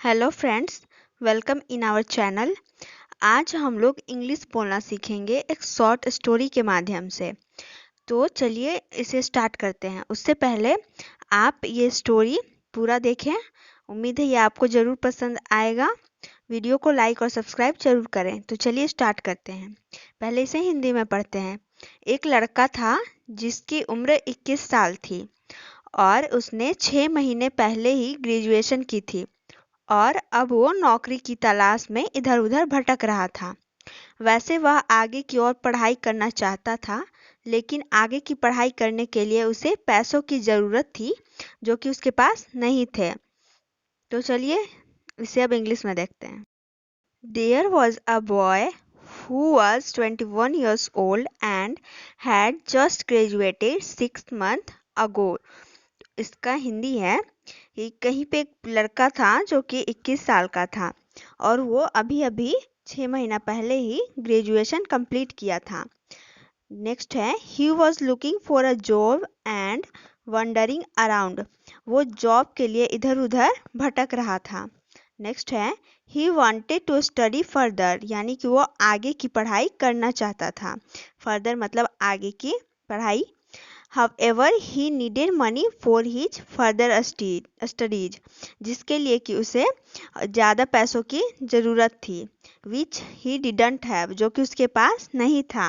Hello friends, welcome in our channel. आज हम लोग इंग्लिश बोलना सीखेंगे एक शॉर्ट स्टोरी के माध्यम से। तो चलिए इसे स्टार्ट करते हैं। उससे पहले आप ये स्टोरी पूरा देखें। उम्मीद है ये आपको ज़रूर पसंद आएगा। वीडियो को लाइक और सब्सक्राइब जरूर करें। तो चलिए स्टार्ट करते हैं। पहले इसे हिंदी में पढ़ते हैं। एक लड़का था जिसकी उम्र 21 साल थी और उसने 6 महीने पहले ही ग्रेजुएशन की थी और अब वो नौकरी की तलाश में इधर उधर भटक रहा था। वैसे वह आगे की ओर पढ़ाई करना चाहता था, लेकिन आगे की पढ़ाई करने के लिए उसे पैसों की ज़रूरत थी जो कि उसके पास नहीं थे। तो चलिए इसे अब इंग्लिश में देखते हैं। There was a boy who was 21 years old and had just graduated 6 months ago. इसका हिंदी है कि कहीं पे एक लड़का था जो कि 21 साल का था और वो अभी अभी 6 महीना पहले ही ग्रेजुएशन कंप्लीट किया था। नेक्स्ट है he was looking for a job and wandering around. वो जॉब के लिए इधर उधर भटक रहा था। नेक्स्ट है he wanted to study further, यानी कि वो आगे की पढ़ाई करना चाहता था। फर्दर मतलब आगे की पढ़ाई। However, he needed money for his further studies, जिसके लिए कि उसे ज़्यादा पैसों की ज़रूरत थी, which he didn't have, जो कि उसके पास नहीं था।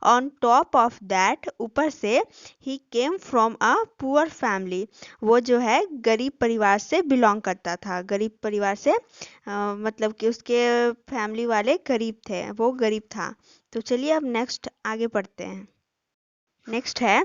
On top of that, ऊपर से he came from a poor family, वो जो है गरीब परिवार से बिलोंग करता था। गरीब परिवार से मतलब कि उसके फैमिली वाले गरीब थे, वो गरीब था। तो चलिए अब नेक्स्ट आगे पढ़ते हैं। नेक्स्ट है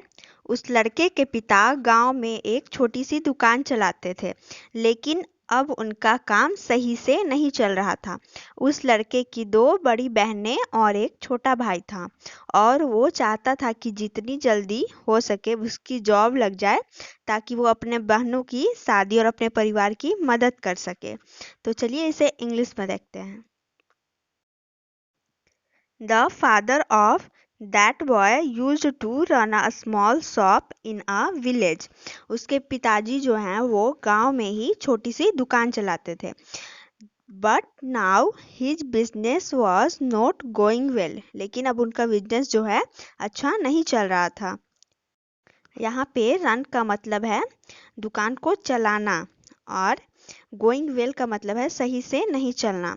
उस लड़के के पिता गांव में एक छोटी सी दुकान चलाते थे, लेकिन अब उनका काम सही से नहीं चल रहा था। उस लड़के की 2 बड़ी बहनें और एक छोटा भाई था और वो चाहता था कि जितनी जल्दी हो सके उसकी जॉब लग जाए ताकि वो अपने बहनों की शादी और अपने परिवार की मदद कर सके। तो चलिए इसे इंग्लिश में देखते हैं। The father of that boy used to run a small shop in a village. उसके पिताजी जो हैं वो गांव में ही छोटी सी दुकान चलाते थे। But now his business was not going well. लेकिन अब उनका बिजनेस जो है अच्छा नहीं चल रहा था। यहाँ पे रन का मतलब है दुकान को चलाना और गोइंग वेल का मतलब है सही से नहीं चलना।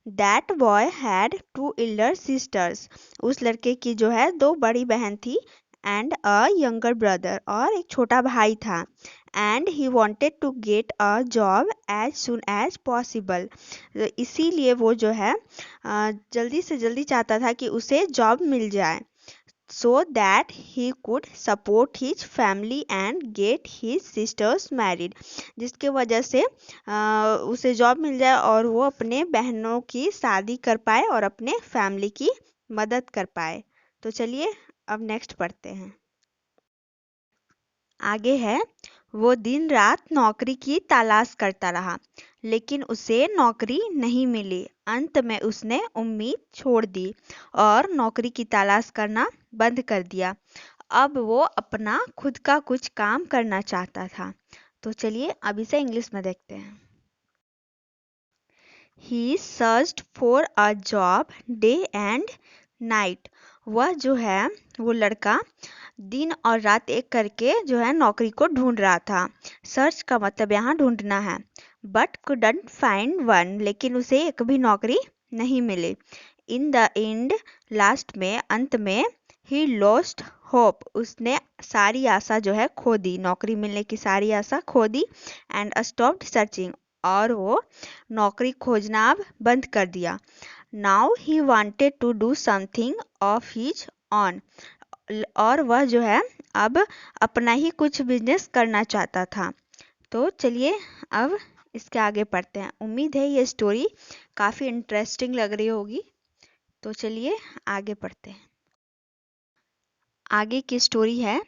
That boy had 2 elder sisters. उस लड़के की जो है 2 बड़ी बहन थी एंड अ यंगर ब्रदर, और एक छोटा भाई था। And he wanted to get a job as soon as possible. इसीलिए वो जो है जल्दी से जल्दी चाहता था कि उसे जॉब मिल जाए, so that he could support his family and get his sisters married, जिसके वजह से उसे जॉब मिल जाए और वो अपने बहनों की शादी कर पाए और अपने फैमिली की मदद कर पाए। तो चलिए अब नेक्स्ट पढ़ते हैं। आगे है वो दिन रात नौकरी की तलाश करता रहा, लेकिन उसे नौकरी नहीं मिली। अंत में उसने उम्मीद छोड़ दी और नौकरी की तलाश करना बंद कर दिया। अब वो अपना खुद का कुछ काम करना चाहता था। तो चलिए अब इसे इंग्लिश में देखते हैं। He searched for a job day and night. वह जो है वो लड़का दिन और रात एक करके जो है नौकरी को ढूंढ रहा था। सर्च का मतलब यहाँ ढूंढना है। बट कुडंट फाइंड वन, लेकिन उसे एक भी नौकरी नहीं मिली। इन द एंड, लास्ट में अंत में, ही लॉस्ट होप, उसने सारी आशा जो है खो दी, नौकरी मिलने की सारी आशा खो दी। एंड स्टॉप्ड सर्चिंग, और वो नौकरी खोजना अब बंद कर दिया। Now he wanted to do something of his own, और वह जो है अब अपना ही कुछ बिजनेस करना चाहता था। तो चलिए अब इसके आगे पढ़ते हैं। उम्मीद है ये स्टोरी काफ़ी इंटरेस्टिंग लग रही होगी। तो चलिए आगे पढ़ते हैं। आगे की स्टोरी है,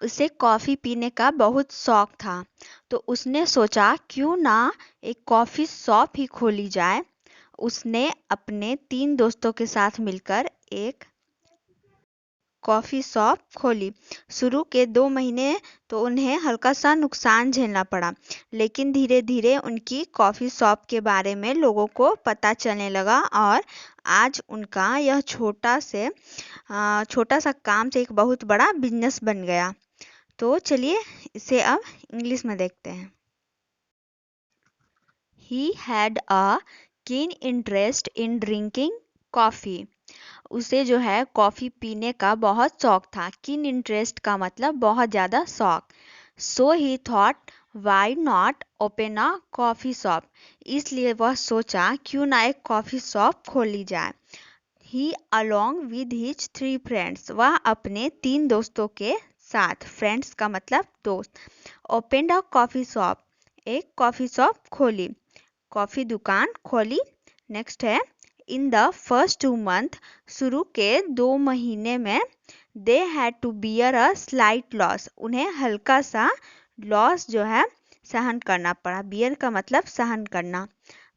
उसे कॉफ़ी पीने का बहुत शौक था, तो उसने सोचा क्यों ना एक कॉफ़ी शॉप ही खोली जाए। उसने अपने 3 दोस्तों के साथ मिलकर एक कॉफ़ी शॉप खोली। शुरू के 2 महीने तो उन्हें हल्का सा नुकसान झेलना पड़ा, लेकिन धीरे धीरे उनकी कॉफ़ी शॉप के बारे में लोगों को पता चलने लगा और आज उनका यह छोटा सा काम से एक बहुत बड़ा बिजनेस बन गया। तो चलिए इसे अब इंग्लिश में देखते हैं। He had a keen interest in drinking coffee. उसे जो है कॉफ़ी पीने का बहुत शौक था। कीन इंटरेस्ट का मतलब बहुत ज़्यादा शौक। So he thought why not open a coffee shop. इसलिए वह सोचा क्यों ना एक कॉफ़ी शॉप खोल ली जाए। ही अलोंग विद हिज 3 फ्रेंड्स। वह अपने 3 दोस्तों के साथ, फ्रेंड्स का मतलब दोस्त, ओपन अ कॉफ़ी शॉप, एक कॉफ़ी शॉप खोली, कॉफ़ी दुकान खोली। नेक्स्ट है इन द फर्स्ट 2 मंथ। शुरू के 2 महीने में they had to bear a slight loss. उन्हें हल्का सा लॉस जो है सहन करना पड़ा। बियर का मतलब सहन करना।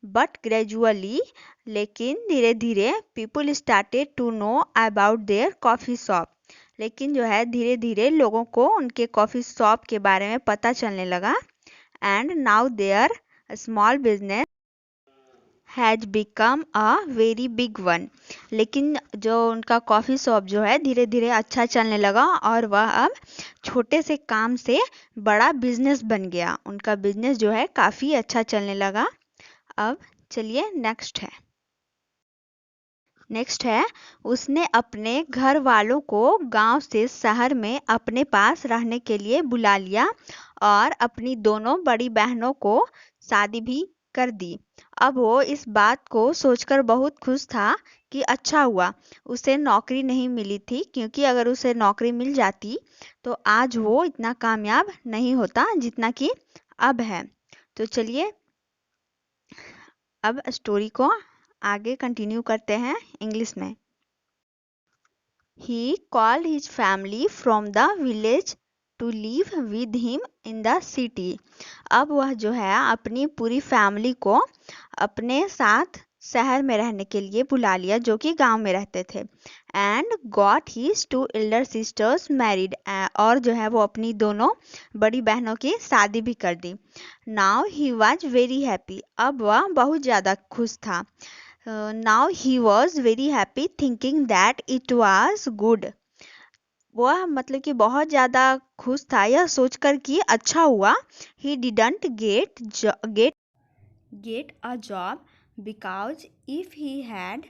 बट ग्रेजुअली, लेकिन धीरे धीरे, people started to know about their coffee shop. लेकिन जो है धीरे धीरे लोगों को उनके कॉफ़ी शॉप के बारे में पता चलने लगा। And now their small business has become a very big one. लेकिन जो उनका कॉफ़ी शॉप जो है धीरे धीरे अच्छा चलने लगा और वह अब छोटे से काम से बड़ा बिजनेस बन गया। उनका बिजनेस जो है काफ़ी अच्छा चलने लगा। अब चलिए नेक्स्ट है उसने अपने घर वालों को गांव से शहर में अपने पास रहने के लिए बुला लिया और अपनी दोनों बड़ी बहनों को शादी भी कर दी। अब वो इस बात को सोचकर बहुत खुश था कि अच्छा हुआ उसे नौकरी नहीं मिली थी, क्योंकि अगर उसे नौकरी मिल जाती तो आज वो इतना कामयाब नहीं होता जितना कि अब है। तो चलिए अब स्टोरी को आगे कंटिन्यू करते हैं इंग्लिश में। He called his family from the village to live with him in the city. अब वह जो है अपनी पूरी फैमिली को अपने साथ शहर में रहने के लिए बुला लिया, जो कि गांव में रहते थे। And got his 2 elder sisters married. और जो है वो अपनी दोनों बड़ी बहनों की शादी भी कर दी। Now he was very happy. अब वह बहुत ज़्यादा खुश था। Now he was very happy thinking that it was good. वह मतलब कि बहुत ज़्यादा खुश था यह सोचकर कि अच्छा हुआ। He didn't get a job because if he had